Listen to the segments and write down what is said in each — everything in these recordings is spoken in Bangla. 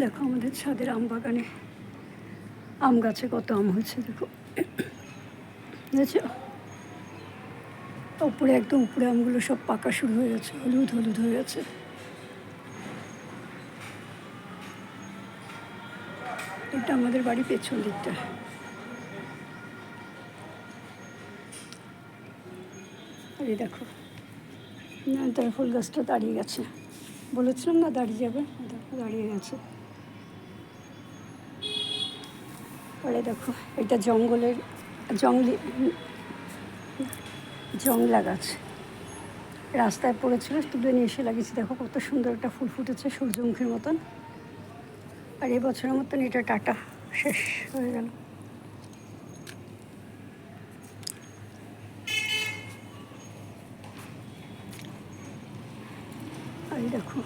দেখো আমাদের ছাদের আম বাগানে আম গাছে কত আম হয়েছে দেখো, বুঝেছো? উপরে একদম উপরে আমগুলো সব পাকা শুরু হয়ে গেছে, হলুদ হলুদ হয়ে গেছে। এটা আমাদের বাড়ি পেছন দিকটা। আর এই দেখো নয়নতারা ফুল গাছটা দাঁড়িয়ে গেছে, বলেছিলাম না দাঁড়িয়ে যাবে, দেখো দাঁড়িয়ে গেছে। পরে দেখো এটা জঙ্গলের জংলা গাছ, রাস্তায় পড়েছিল, তুলে নিয়ে এসে লাগিয়েছি। দেখো কত সুন্দর একটা ফুল ফুটেছে সূর্যমুখীর মতন। আর এবছরের মতন এটা টাটা, শেষ হয়ে গেল। আর দেখো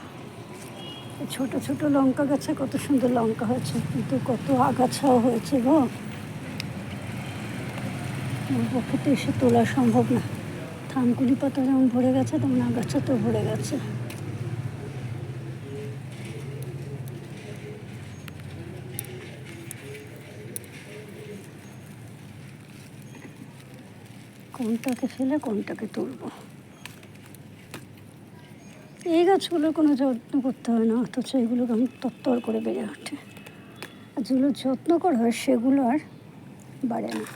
ছোট ছোট লঙ্কা গাছে কত সুন্দর লঙ্কা হয়েছে, কিন্তু কত আগাছাও হয়েছে গো, আমার পক্ষে তো এসে তোলা সম্ভব না। থানকুনি পাতা যেমন ভরে গেছে তেমন আগাছা তো ভরে গেছে। কোনটাকে ফেলে কোনটাকে তুলবো। এই গাছগুলোর কোনো যত্ন করতে হয় না, অথচ এগুলো কেমন তত্তর করে বেড়ে ওঠে। আর যেগুলো যত্ন করা হয় সেগুলো আর বাড়ে না।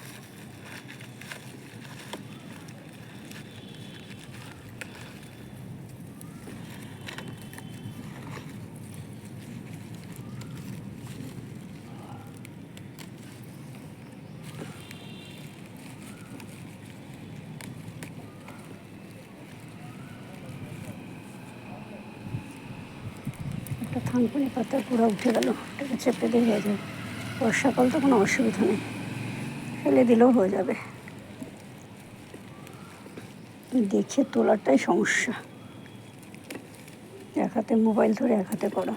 একটা থানকুনি পাতা পুরো উঠে গেল, ওটাকে চেপে দিয়ে হয়ে যাবে। বর্ষাকাল তো কোনো অসুবিধা নেই, ফেলে দিলেও হয়ে যাবে। দেখে তোলাটাই সমস্যা, এক হাতে মোবাইল ধরে এক হাতে করা।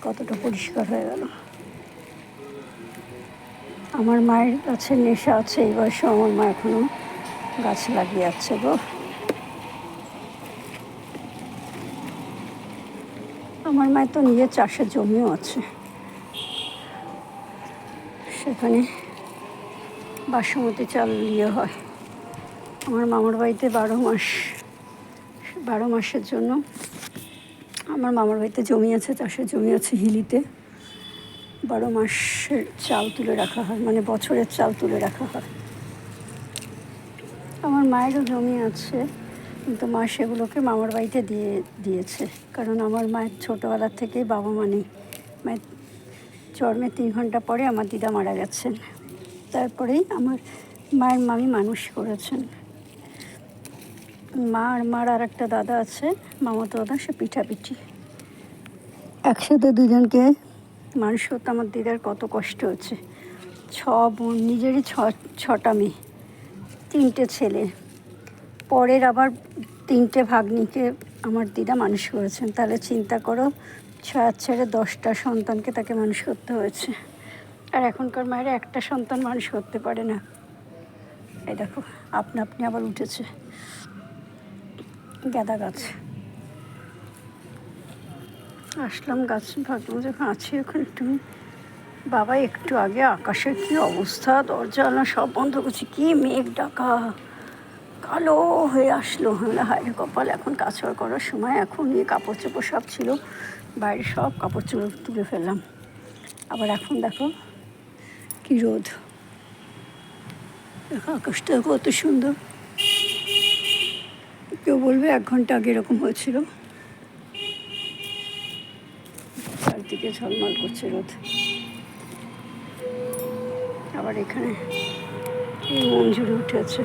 কতটা পরিষ্কার হয়ে গেল। আমার মায়ের গাছের নেশা আছে, এই বয়সে আমার মা এখনো গাছ লাগিয়ে যাচ্ছে গো। আমার মায়ের তো নিজের চাষের জমিও আছে, সেখানে বাসমতি চাল ইয়ে হয়। আমার মামার বাড়িতে 12 মাসের জন্য আমার মামার বাড়িতে জমি আছে, চাষের জমি আছে হিলিতে। 12 মাসের চাল তুলে রাখা হয়, মানে বছরের চাল তুলে রাখা হয়। আমার মায়েরও জমি আছে, কিন্তু মা সেগুলোকে মামার বাড়িতে দিয়েছে, কারণ আমার মায়ের ছোটোবেলার থেকেই বাবা মা নেই। মায়ের জন্মের 3 ঘন্টা পরে আমার দিদা মারা গেছেন, তারপরেই আমার মায়ের মামি মানুষ করেছেন। মার আর একটা দাদা আছে, মামাতো দাদা, সে পিঠাপিঠি। একসাথে দুজনকে মানুষ করতে আমার দিদার কত কষ্ট হচ্ছে। 6 বোন, নিজেরই 6টা মেয়ে, 3টে ছেলে, পরের আবার 3টে ভাগ্নিকে আমার দিদা মানুষ করেছেন। তাহলে চিন্তা করো, 6 ছেড়ে 10টা সন্তানকে তাকে মানুষ করতে হয়েছে। আর এখনকার মায়েরা একটা সন্তান মানুষ করতে পারে না। এই দেখো আপনা আপনি আবার উঠেছে গাঁদা গাছ। আসলাম গাছ, ভাবলাম যখন আছি ওখানে একটু। বাবা একটু আগে আকাশের কি অবস্থা, দরজা জানলা সব বন্ধ করছি, কি মেঘ ডাকা, কালো হয়ে আসলো। হায় কপাল, এখন কাছড় করার সময়। এখন এই কাপড় চোপড় সব ছিল বাইরে, সব কাপড় চোপড় তুলে ফেললাম। আবার এখন দেখো কি রোদ, দেখো আকাশটা কত সুন্দর। কেউ বলবে 1 ঘন্টা আগে এরকম হয়েছিল। চারদিকে ঝলমল করছে রোদ। আবার এখানে মন জুড়ে উঠেছে।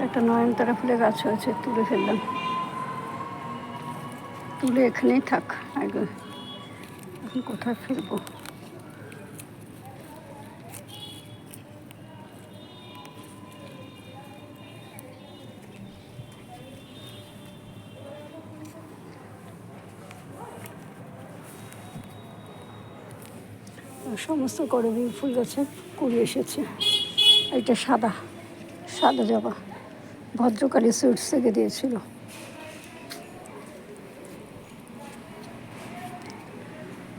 একটা নয়নতারা ফুলের গাছ হয়েছে, তুলে ফেললাম। তুলে এখানেই থাক, আগে এখন কোথায় ফেলবো। সমস্ত করবী ফুল গাছে কুড়ি এসেছে। এটা সাদা জবা, ভদ্রকালী সুইটস থেকে দিয়েছিল।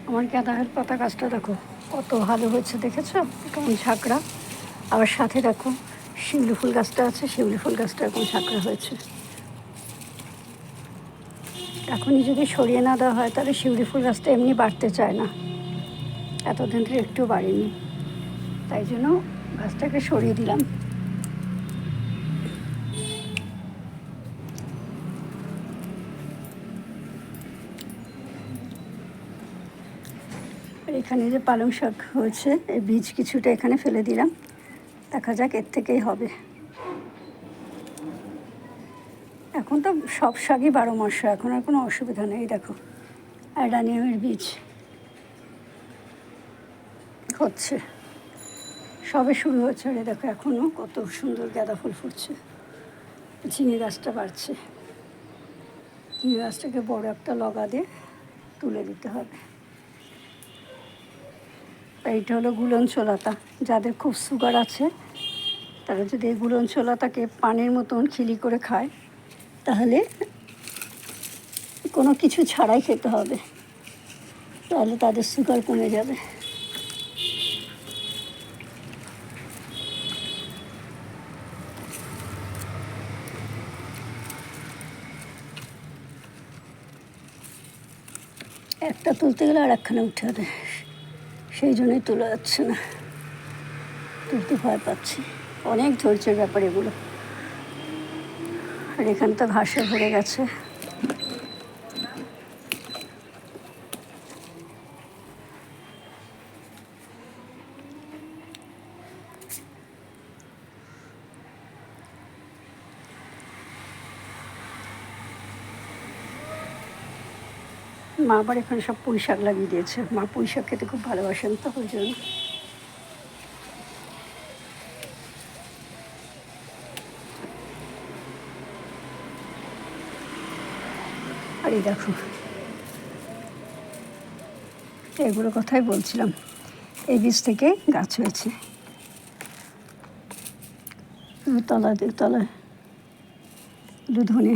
আমার গাঁদার পাতা গাছটা দেখো কত ভালো হয়েছে, দেখেছো কেমন ঝাঁকড়া। আবার সাথে দেখো শিউলি ফুল গাছটা আছে, শিউলি ফুল গাছটা এরকম ঝাঁকড়া হয়েছে। এখনই যদি সরিয়ে না দেওয়া হয় তাহলে শিউলি ফুল গাছটা এমনি বাড়তে চায় না, এতদিন ধরে একটু বাড়েনি, তাই জন্য গাছটাকে সরিয়ে দিলাম। আর এখানে যে পালং শাক হয়েছে, এই বীজ কিছুটা এখানে ফেলে দিলাম, দেখা যাক এর থেকেই হবে। এখন তো সব শাকই 12 মাস, এখন আর কোনো অসুবিধা নেই। দেখো অ্যাডানিয়ামের বীজ হচ্ছে, সবে শুরু হয়েছে। আর দেখো এখনও কত সুন্দর গাঁদা ফুল ফুটছে। ঝিঙে গাছটা বাড়ছে, ঝিঙে গাছটাকে বড় একটা লগা দিয়ে তুলে দিতে হবে। এইটা হলো গুলঞ্চ লতা, যাদের খুব সুগার আছে তারা যদি এই গুলঞ্চ লতাকে পানির মতন খিলি করে খায় তাহলে কোনো কিছু ছাড়াই খেতে হবে, তাহলে তাদের সুগার কমে যাবে। একটা তুলতে গেলে আর একখানে উঠে হবে, সেই জন্যই তোলা যাচ্ছে না, তুলতে ভয় পাচ্ছি। অনেক ধৈর্যের ব্যাপার এগুলো। আর এখানে তো ঘাসে ভরে গেছে। মা আবার এখানে সব পুঁই শাক লাগিয়ে দিয়েছে, মা পুঁই শাক খেতে খুব ভালোবাসেন, তো ওই জন্য। আর এই দেখো এগুলো কথাই বলছিলাম, এই বীজ থেকে গাছ হয়েছে তলায় ধনে।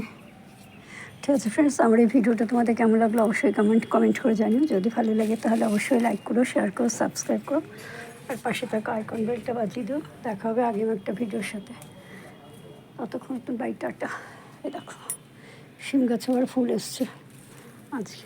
ঠিক আছে ফ্রেন্ডস, আমার এই ভিডিওটা তোমাদের কেমন লাগলো অবশ্যই কমেন্ট করে জানিও। যদি ভালো লাগে তাহলে অবশ্যই লাইক করো, শেয়ার করো, সাবস্ক্রাইব করো, আর পাশে থাকা আইকন বেলটা বাজিয়ে দিও। দেখা হবে আগামী একটা ভিডিওর সাথে। ততক্ষণ একটু বাই, টাটা। এই দেখো শিম গাছে আবার ফুল এসছে আজকে।